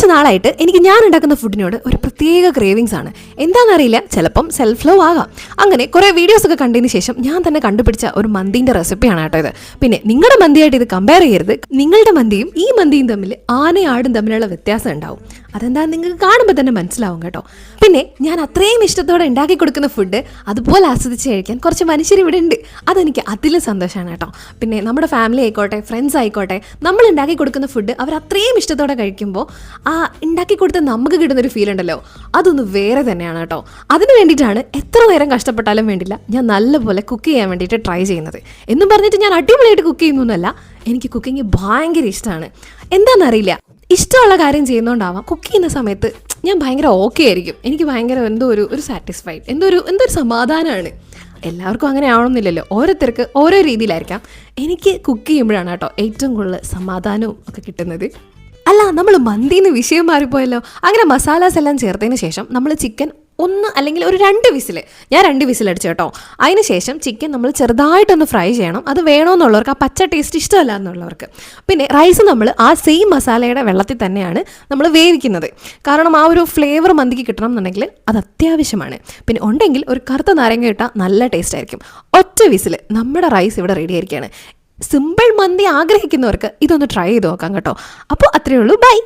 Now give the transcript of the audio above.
കുറച്ച് നാളായിട്ട് എനിക്ക് ഞാൻ ഉണ്ടാക്കുന്ന ഫുഡിനോട് ഒരു പ്രത്യേക ക്രേവിങ്സ് ആണ്. എന്താണെന്നറിയില്ല, ചിലപ്പം സെൽഫ് ലവ് ആകാം. അങ്ങനെ കുറേ വീഡിയോസൊക്കെ കണ്ടതിന് ശേഷം ഞാൻ തന്നെ കണ്ടുപിടിച്ച ഒരു മന്തിൻ്റെ റെസിപ്പിയാണ് കേട്ടോ ഇത്. പിന്നെ നിങ്ങളുടെ മന്തിയായിട്ട് ഇത് കമ്പയർ ചെയ്യരുത്. നിങ്ങളുടെ മന്തിയും ഈ മന്തിയും തമ്മിൽ ആനയാടും തമ്മിലുള്ള വ്യത്യാസം ഉണ്ടാവും. അതെന്താ നിങ്ങൾക്ക് കാണുമ്പോൾ തന്നെ മനസ്സിലാവും കേട്ടോ. പിന്നെ ഞാൻ അത്രയും ഇഷ്ടത്തോടെ ഉണ്ടാക്കി കൊടുക്കുന്ന ഫുഡ് അതുപോലെ ആസ്വദിച്ച് കഴിക്കാൻ കുറച്ച് മനുഷ്യർ ഇവിടെ ഉണ്ട്. അതെനിക്ക് അതിലും സന്തോഷമാണ് കേട്ടോ. പിന്നെ നമ്മുടെ ഫാമിലി ആയിക്കോട്ടെ, ഫ്രണ്ട്സ് ആയിക്കോട്ടെ, നമ്മൾ ഉണ്ടാക്കി കൊടുക്കുന്ന ഫുഡ് അവർ അത്രയും ഇഷ്ടത്തോടെ കഴിക്കുമ്പോൾ ആ ഉണ്ടാക്കി കൊടുത്ത നമുക്ക് കിട്ടുന്നൊരു ഫീൽ ഉണ്ടല്ലോ, അതൊന്ന് വേറെ തന്നെയാണ് കേട്ടോ. അതിന് വേണ്ടിയിട്ടാണ് എത്ര നേരം കഷ്ടപ്പെട്ടാലും വേണ്ടില്ല ഞാൻ നല്ലപോലെ കുക്ക് ചെയ്യാൻ വേണ്ടിയിട്ട് ട്രൈ ചെയ്യുന്നത്. എന്നും പറഞ്ഞിട്ട് ഞാൻ അടിപൊളിയായിട്ട് കുക്ക് ചെയ്യുന്നൊന്നുമല്ല, എനിക്ക് കുക്കിംഗ് ഭയങ്കര ഇഷ്ടമാണ്. എന്താണെന്നറിയില്ല, ഇഷ്ടമുള്ള കാര്യം ചെയ്യുന്നതുകൊണ്ടാവാം കുക്ക് ചെയ്യുന്ന സമയത്ത് ഞാൻ ഭയങ്കര ഓക്കെ ആയിരിക്കും. എനിക്ക് ഭയങ്കര എന്തോ ഒരു സാറ്റിസ്ഫൈഡ്, എന്തോ ഒരു സമാധാനമാണ്. എല്ലാവർക്കും അങ്ങനെ ആവണമെന്നില്ലല്ലോ, ഓരോരുത്തർക്ക് ഓരോ രീതിയിലായിരിക്കാം. എനിക്ക് കുക്ക് ചെയ്യുമ്പോഴാണ് കേട്ടോ ഏറ്റവും കൂടുതൽ സമാധാനവും ഒക്കെ കിട്ടുന്നത്. അല്ല, നമ്മൾ മന്തിന്ന് വിഷയം മാറിപ്പോയല്ലോ. അങ്ങനെ മസാലാസ് എല്ലാം ചേർത്തതിന് ശേഷം നമ്മൾ ചിക്കൻ ഒന്ന് അല്ലെങ്കിൽ ഒരു 2 വിസിൽ, ഞാൻ 2 വിസിൽ അടിച്ചു കേട്ടോ. അതിന് ശേഷം ചിക്കൻ നമ്മൾ ചെറുതായിട്ടൊന്ന് ഫ്രൈ ചെയ്യണം. അത് വേണമെന്നുള്ളവർക്ക്, ആ പച്ച ടേസ്റ്റ് ഇഷ്ടമല്ല എന്നുള്ളവർക്ക്. പിന്നെ റൈസ് നമ്മൾ ആ സെയിം മസാലയുടെ വെള്ളത്തിൽ തന്നെയാണ് നമ്മൾ വേവിക്കുന്നത്. കാരണം ആ ഒരു ഫ്ലേവർ മന്തിക്ക് കിട്ടണം എന്നുണ്ടെങ്കിൽ അത് അത്യാവശ്യമാണ്. പിന്നെ ഉണ്ടെങ്കിൽ ഒരു കറുത്ത നാരങ്ങ ഇട്ടാൽ നല്ല ടേസ്റ്റ് ആയിരിക്കും. ഒറ്റ വിസിൽ നമ്മുടെ റൈസ് ഇവിടെ റെഡി ആയിരിക്കുകയാണ്. സിമ്പിൾ മന്തി ആഗ്രഹിക്കുന്നവർക്ക് ഇതൊന്ന് ട്രൈ ചെയ്ത് നോക്കാം കേട്ടോ. അപ്പോൾ അത്രയേ ഉള്ളൂ. ബൈ.